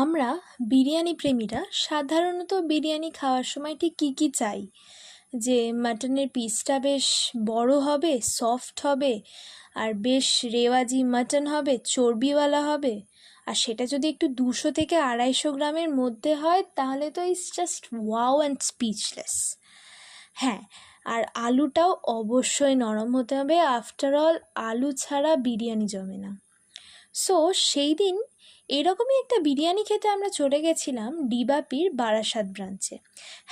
আমরা বিরিয়ানি প্রেমীরা সাধারণত বিরিয়ানি খাওয়ার সময় ঠিক কী চাই, যে মাটনের পিসটা বেশ বড় হবে, সফট হবে, আর বেশ রেওয়াজি মাটন হবে, চর্বিওয়ালা হবে, আর সেটা যদি একটু 200 থেকে 250 গ্রামের মধ্যে হয় তাহলে তো it's just wow and speechless. হ্যাঁ, আর আলুটাও অবশ্যই নরম হতে হবে। আফটার অল আলু ছাড়া বিরিয়ানি জমে না। সো সেই দিন এরকমই একটা বিরিয়ানি খেতে আমরা চলে গেছিলাম ডিবাপির বারাসাত ব্রাঞ্চে।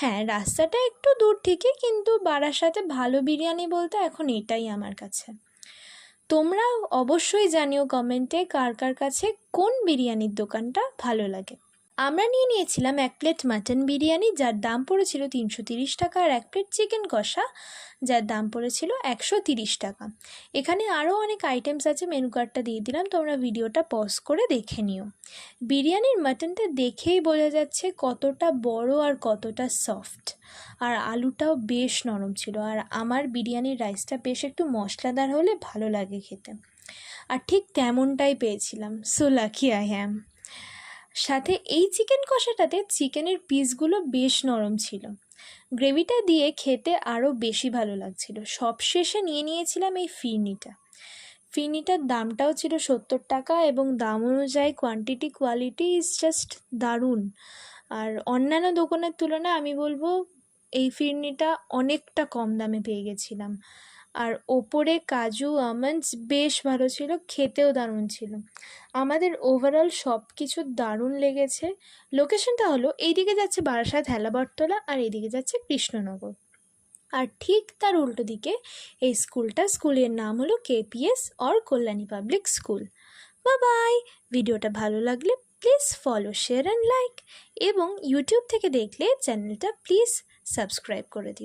হ্যাঁ, রাস্তাটা একটু দূর ঠিকই, কিন্তু বারাসাতে ভালো বিরিয়ানি বলতে এখন এটাই আমার কাছে। তোমরা অবশ্যই জানিও কমেন্টে কার কার কাছে কোন বিরিয়ানির দোকানটা ভালো লাগে। আমরা নিয়েছিলাম 1 প্লেট মাটন বিরিয়ানি, যার দাম পড়েছিল 330 টাকা, আর 1 প্লেট চিকেন কষা, যার দাম পড়েছিল 130 টাকা। এখানে আরও অনেক আইটেমস আছে, মেনু কার্ডটা দিয়ে দিলাম, তোমরা ভিডিওটা পজ করে দেখে নিও। বিরিয়ানির মাটনটা দেখেই বোঝা যাচ্ছে কতটা বড় আর কতটা সফট, আর আলুটাও বেশ নরম ছিল। আর আমার বিরিয়ানির রাইসটা বেশ একটু মশলাদার হলে ভালো লাগে খেতে, আর ঠিক তেমনটাই পেয়েছিলাম। So lucky I am. সাথে এই চিকেন কষাটাতে চিকেনের পিসগুলো বেশ নরম ছিল, গ্রেভিটা দিয়ে খেতে আরও বেশি ভালো লাগছিল। সবশেষে নিয়েছিলাম এই ফিরনিটার দামটাও ছিল 70 টাকা, এবং দাম অনুযায়ী কোয়ান্টিটি কোয়ালিটি ইজ জাস্ট দারুণ। আর অন্যান্য দোকানের তুলনায় আমি বলবো এই ফিরনিটা অনেকটা কম দামে পেয়ে গেছিলাম। আর ওপরে কাজু আমন্ডস বেশ ভালো ছিল, খেতেও দারুণ ছিল। আমাদের ওভারঅল সব কিছু দারুণ লেগেছে। লোকেশনটা হলো এইদিকে যাচ্ছে বারাসাত হেলাবরতলা, আর এইদিকে যাচ্ছে কৃষ্ণনগর, আর ঠিক তার উল্টো দিকে এই স্কুলের নাম হলো KPS or Kalyani public school. Bye. ভিডিওটা ভালো লাগলে please follow, share and like, এবং ইউটিউব থেকে দেখলে চ্যানেলটা প্লিজ সাবস্ক্রাইব করে দিও।